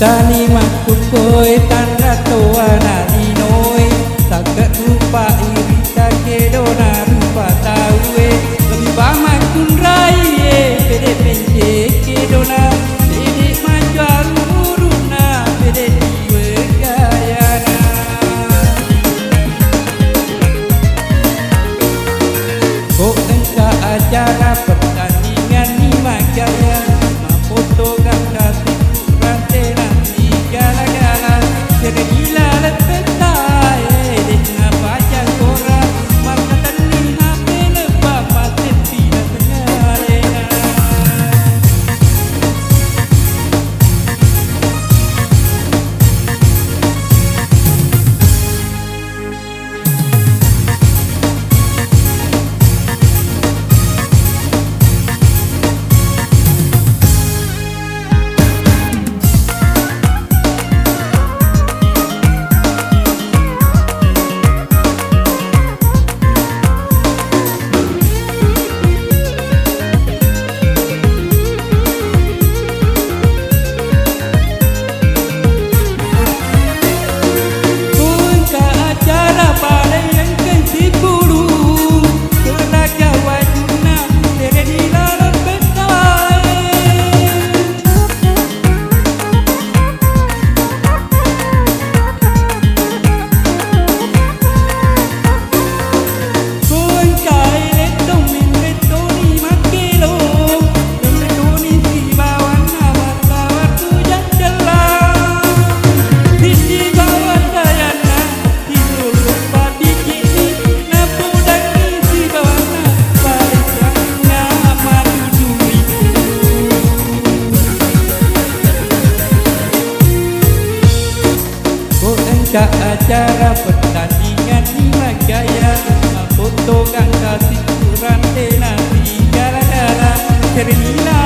Tani makukoi tan ratoa nari noi Takat rupa iri takedona rupa taue Lebih bamak kunrai pede pence kedona Pede majual uruna pede diwe gayana Kok engka acara pertandingan ni magaya Mafoto gak kasih rantai nanti gala-gala Kena gila lepetai Dengan pajak korang Maka tani HP lebah pasir tidak sengalena Ke acara pertandingan ni magaya Foto kan kasih kurang tenang di gala-gala Cerita